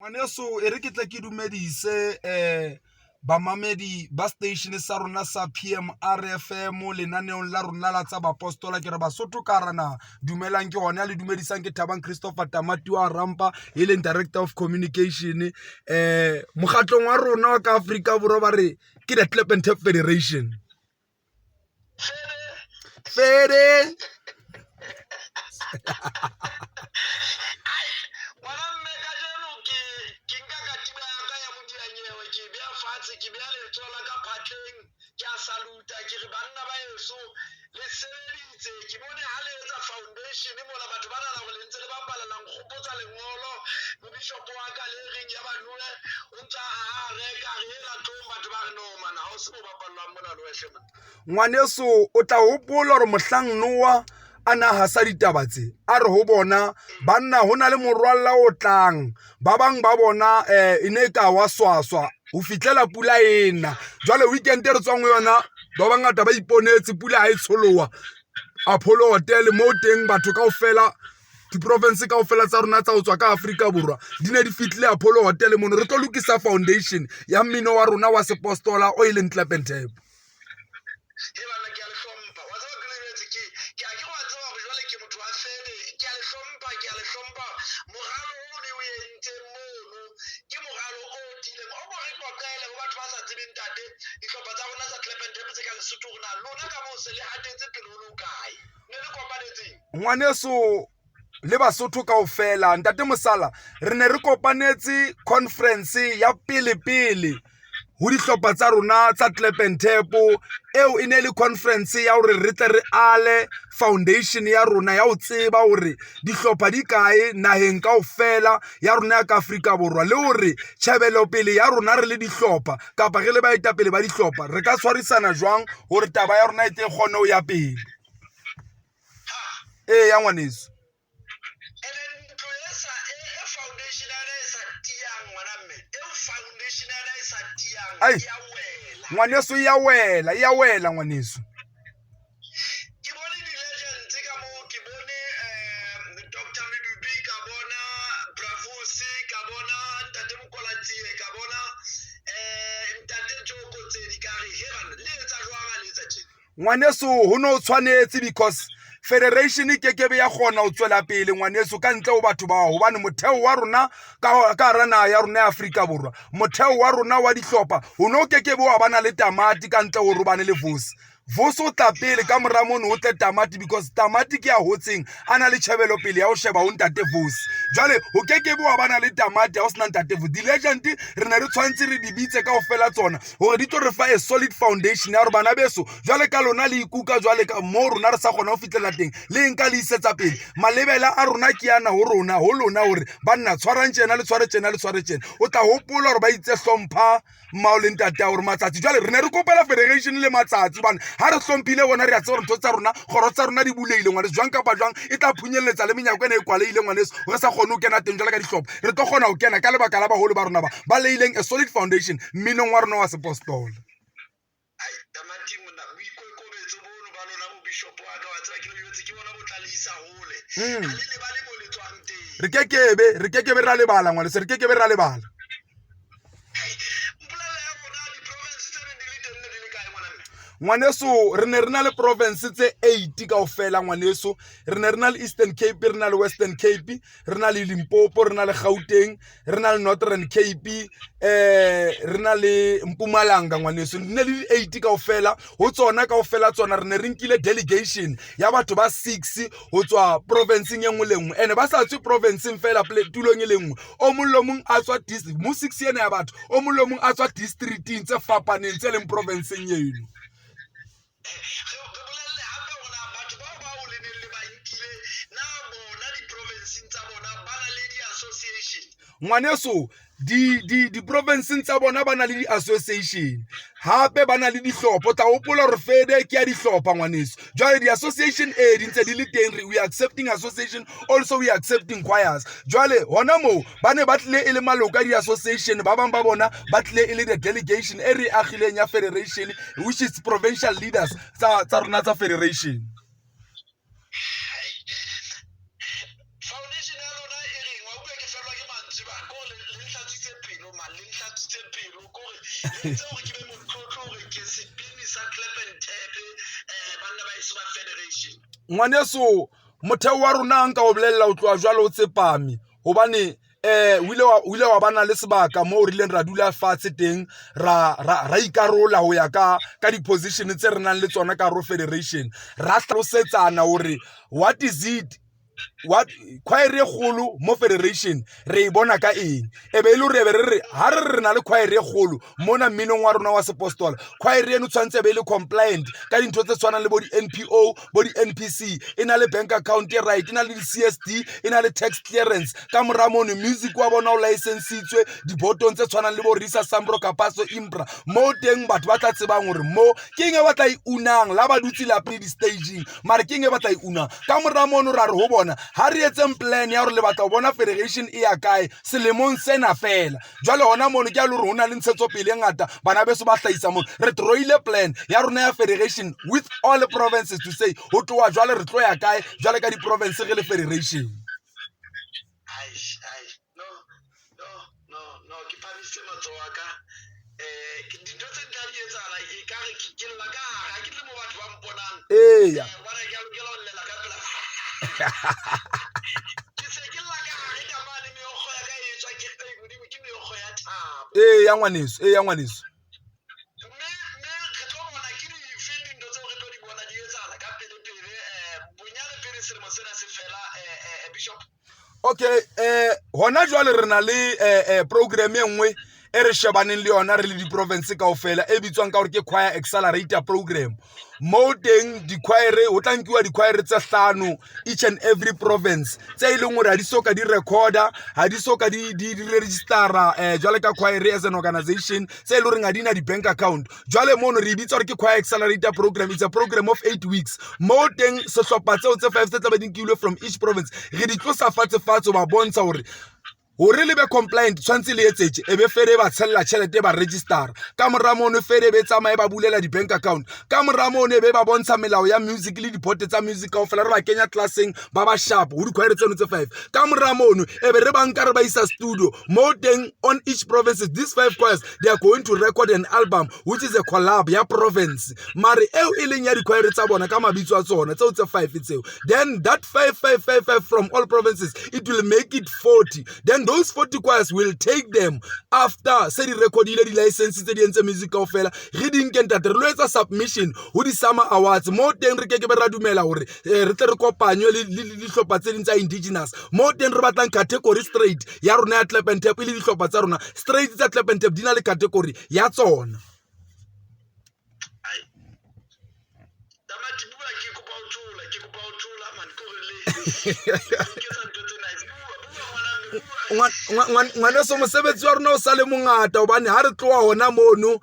Ngwaneso e re ke tle ke dumedise bamamedi ba station sa rona sa PMR FM lenaneong la rona la tsa bapostola ke re Basotho ka rana dumelang ke hona le dumedisang ke Thabang Christopher Tamati wa Rampa e leng director of communication mogatlong wa rona wa ka Afrika Borwa ba re ke the Club and Tap Federation Fede ngwaneso o tla hopola hore mohlang Noah ana hasa ditaba tse a re ho bona banna hona le morwalla o tlang ba bang ba bona ine ka wa swaswa ho fitlela pula ena jwale weekend re tswang ho yona ba bangata ba iponetse pula ha e tsholowa Apollo Hotel mo teng batho kaofela di province kaofela tsa rona tsa ho tswa ka Afrika Borwa di ne di fitlile Apollo Hotel mono re tlo lokisa foundation ya mmino wa rona wa sepostola o ileng Club and Tap ngwaneso le Basotho kaofela ntate Mosala re ne re kopanetse conference ya pele ho dihlopha tsa rona tsa Club and Tap eo ine le conference ya hore re tle re ale foundation ya rona ya ho tseba hore dihlopha di kae naheng kaofela ya rona ya ka Afrika Borwa le hore tjhabelo pele ya rona re le dihlopha kapa re le baetapele ba dihlopha re ka tshwarisana jwang hore taba ya rona e tle kgone ho ya pele ya ngwaneso ngwaneso ya wela ngwaneso ngwaneso ho no tshwanetse because federation ke kebe ya gona o tswela pele ngwaneso ka ntle ho batho ba hobane motheo wa rona ka rana ya rona ya Afrika Borwa motheo wa rona wa dihlopha ho no kebe wa bana le tamati ka ntle ho robane le Vusi o tla pele ka mora mono o tle Tamati because Tamati ke ya hotseng ana le tjhabelo pele ya ho sheba ho ntate Vusi jwale ho kekebe wa bana le Tamati ha o sena ntate Vusi di legend re ne re tshwantse re di bitse kaofela tsona hore di tlo re fa a solid foundation ya hore bana beso jwale ka lona le ikuka jwale ka mo rona re sa kgona ho fitlela teng le nka le isetsa pele malebela a rona ke yana ho rona ho lona hore banna tshwarang tjena le tshware tjena o tla hopola hore ba itse hlompha mmao le ntate hore matsatsi jwale re ne re kopela federation le matsatsi bana ha re hlomphile bona re a tseba ntho tsa rona khoro tsa rona di buleile ngwane jwang kapa jwang e tla phunyeletsa le menyako ena e kwaleile ngwaneso re sa kgone ho kena teng jwale ka dihlopha re tlo kgona ho kena ka lebaka la baholo ba rona ba leileng a solid foundation mminong wa rona wa sepostola re kekebe ra lebala ngwane re kekebe ra lebala ngwaneso re ne re na le province tse 8 kaofela ngwaneso re ne re na le Eastern Cape re na le Western Cape re na le Limpopo re na le Gauteng re na le Northern Cape re na le Mpumalanga ngwaneso ne le 8 kaofela ho tsona kaofela tsona re ne re nkile delegation ya batho ba 6 ho tswa province e nngwe le nngwe ene ba sa tswe province fela tulong e le nngwe o mollo mong a tswa district mo 6 ena ya batho o mollo mong a tswa districteng tse fapaneng tse leng province eno ngwaneso di province tsa bona bana le di association hape bana le dihlopha tla hopola hore Fede ke ya dihlopha ngwaneso jwale di association di ntse di le teng we are accepting association also we are accepting choirs jwale hona mo bane ba tle e le maloka di association ba bang ba bona ba tle e le the delegation e re agileng ya federation which is provincial leaders tsa rona tsa federation ngwaneso motheo wa rona nka o bolella o tloa jwalo o tsepame hobane o ile wa bana le sebaka mo re ileng ra dula fatshe teng ra ikarola ho ya ka di-position tse re nang le tsona ka ro federation ra hlalosetsana hore what is it what choir e kgolo mo federation re e bona ka eng e be ile re be re ha re na le choir e kgolo mona mminong wa rona wa sepostola choir eno tshwantse be le compliant ka dintho tse tshwanang le bo di NPO bo di NPC e na le bank account e right e na le di CSD e na le tax clearance ka moramono music wa bona o licensitswe di botong tse tshwanang le bo Risa Sambro Kapaso Impra mo teng batho ba tla tsebang hore mo ke eng e ba tla unang la ba dutse la pre di staging mara ke eng e ba tla unang ka moramono ra re ho bona ha re etseng plan ya hore le batla ho bona federation e ya kae selemong sena fela jwale hona mono ke a le hore hona le ntshetso pele ngata bana beso ba hlahisa mono re troile plan ya rona ya federation with all the provinces to say ho tloa jwale re tlo ya kae jwale ka di province re le federation no ke phamise matsoa ka ke dintho tse di etsala e ka re ke la ka ha ke le mo batho ba mponang eya wa re ke lo lela ka pela eya ngwaneso okay hona jwale re na le program e nngwe e re shebaneng le yona re le di province kaofela e bitswang ka hore ke choir accelerator program mo teng di choir ho tlankiwa di choir tse hlano each and every province tse ileng hore ha di soka di recorder ha di soka di registera jwale ka choir as an organization tse ile hore nga dina di bank account jwale mono re bitsa hore ke choir accelerator program. It's a program of 8 weeks mo teng sehlopha tseo tse 5 tse tla ba di nkilwe from each province re di tlosa fatshe ba bontsha hore le be compliant tshwantse le etsetse e be fere ba tshella tšhelete ba register ka moramono fere be tsamaye ba bulela di bank account ka moramono be ba bontsha melao ya music le dipote tsa music ka ofela re ba kenya classeng ba ba sharp ho di choir tseno tse 5 ka moramono e be re ba nka re ba isa studio mo teng on each provinces these 5 choirs they are going to record an album which is a collab ya province mare eo e leng ya di choir tsa bona ka mabitso a tsona tseo tse 5 tseo then that 5 from all provinces it will make it 40 then those 40 choirs will take them after se di recordile di licenses tse di entse music kaofela re di nkenta re lo etsa submission ho di summer awards mo teng re ke be ra dumela hore re tle re kopanywe le dihlopha tse ding tsa indigenous mo teng re batlang category straight ya rona ya clap and tap le dihlopha tsa rona straight tsa clap and tap di na le category ya tsona ngwaneso mosebetsi wa rona o sa le mongata hobane ha re tloa hona mono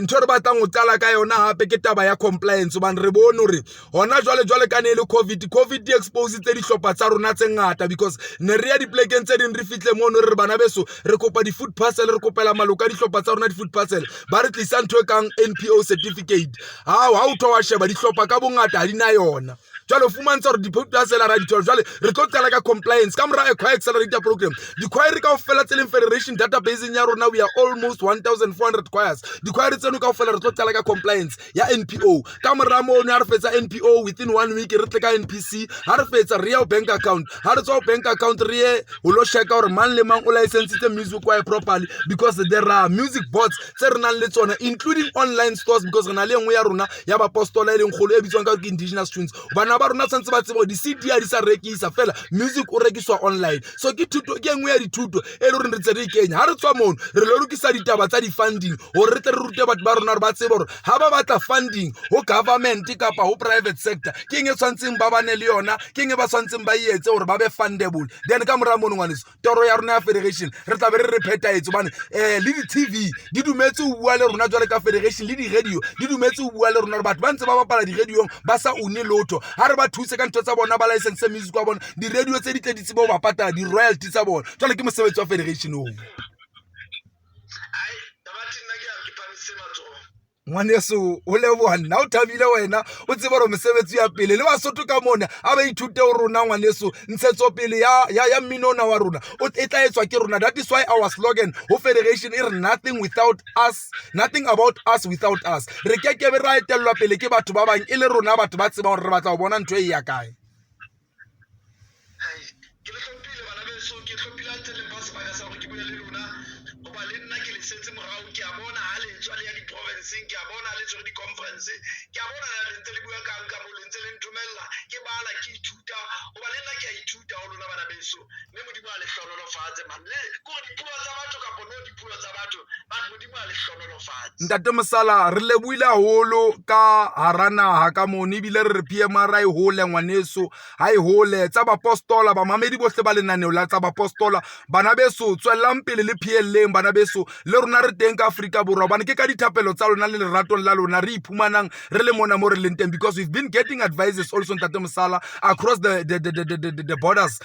ntho re batlang ho qala ka yona hape ke taba ya compliance hobane re bone hore hona jwale ka ne le covid expose tse dihlopha tsa rona tse ngata because ne re ya diplekeng tse ding re fihle mono re bana beso re kopa di food parcel re kopela maloka dihlopha tsa rona di food parcel ba re tlisa ntho e kang NPO certificate ha o thowa sheba dihlopha ka bongata ha di na yona jwale fumantsha hore di food parcel ra di thola jwale re tlo qala ka compliance ka mora choir accelerator program di choir ka ofela tse leng federation database ya rona we are almost 1400 choirs di choir tseno ka ofela re tlo qala ka compliance ya NPO ka mora mono ha re fetsa NPO within 1 week re tle ka NPC ha re fetsa re ya bank account ha re tswa bank account re ye ho lo sheka hore man le mang o license tse music choir properly because there are music boards tse re nang le tsona including online stores because re na le engwe ya rona ya ba apostola e leng kholo e bitswang ka indigenous tunes bana ba rona tsantse ba tsebo di CD ya di sa rekisa fela music o rekiswa online so ke thuto ke engwe ya dithuto e le re ntse re ikenya ha re tswa mono re lo lokisa ditaba tsa di funding hore re tle re rute batho ba rona re ba tsebe hore ha ba batla funding ho government kapa ho private sector ke eng e tshwantseng ba bane le yona ke eng e ba tshwantseng ba etse hore ba be fundable then ka mora mono ngwaneso toro ya rona ya federation re tla be re phetaetse bane le di TV di dumetse ho bua le rona jwale ka federation le di radio di dumetse ho bua le rona batho ba ntse ba bapala di radio ba sa une lotho ha re ba thuse ka ntho tsa bona ba license music wa bona di radio tse di tle di tsebo ba patala di royalty tsa bona jwale ke mosebetsi wa federation o ngwaneso o leboha nna o thabile wena o tseba gore mosebetsi ya pele le Basotho ka mona a ba ithute o rona ngwaneso ntshetsopele ya mminona wa rona e tla etswa ke rona. That is why our slogan ho federation is nothing without us, nothing about us without us. Re ke ke be ra etellwa pele ke batho ba bang e le rona batho ba tseba gore re batla go bona ntho e ya kae. Ke le tlhophile bana beso, ke tlhophile ntse le ba sebaka sa gore ke bule le lona goba le nna ke le setse morao ke a bona ha le tswa le ya di-provinceng ke a bona le tswa di-conference ke a bona le ntse le bua ka mo le ntse le nthomella ke bala ke ithuta goba le nna ke a ithuta ho lona bana beso mme modimo a le hlonolofatse man le gore dipuo tsa batho kapo no dipuo tsa batho modimo a le hlonolofatse. Ntate Mosala re lebohile haholo ka hara naha ka mone ebile re re PMR a e hole ngwaneso ha e hole tsa bapostola ba mamedi bohle ba lenaneo la tsa bapostola bana beso tswellang pele le PLeng bana beso le rona re teng ka Afrika Borwa bana ke ka dithapelo tsa lona le leratong la lona re iphumanang re le mona mo re leng teng because we've been getting advices also Ntate Mosala across the borders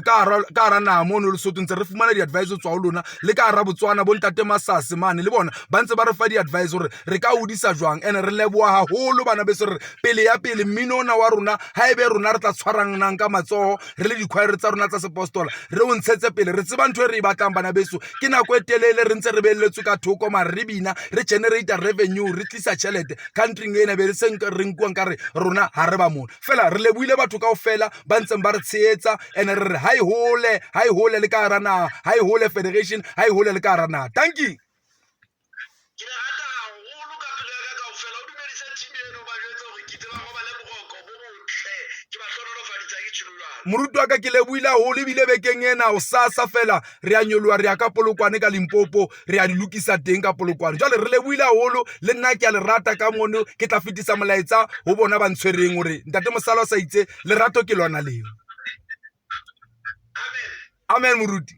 ka hara naha mo no le Lesotho ntse re fumana di-advice tswa ho lona le ka hara Botswana bo Ntate Masase mane le bona ba ntse ba re fa di-advice gore re ka hodisa jwang ene re leboha haholo bana beso re pele ya pele mmino ona wa rona ha ebe rona re tla tshwaranang ka matsoho re le dikhwaere tsa rona tsa sepostola re o ntshetse pele re tseba ntho e re e batlang bana beso ke nako e telele re ntse re beelletswe ka thoko mare re bina re generate revenue re tlisa tšhelete country ena be re seng re nkuang ka re rona ha re ba mona fela re lebohile batho kaofela ba ntseng ba re tshehetsa ene re re ha e hole le ka hara naha ha e hole federation ha e hole le ka hara naha. Thank you. Ke le rata haholo ka pelo ya ka kaofela o dumedisa team eno ba jwetsa gore ke tseba go ba le boroko bo botle ke ba hlonolofaditsa ke tshilolwana moruti wa ka ke lebohile haholo ebile bekeng ena o sasa fela re a nyoloha re ya ka Polokwane ka Limpopo re a di lokisa teng ka Polokwane jwale re lebohile haholo le nna ke a le rata ka mono ke tla fetisa molaetsa ho bona ba ntshwereng gore Ntate Mosala o sa itse lerato ke lona leo. amen Amen moruti.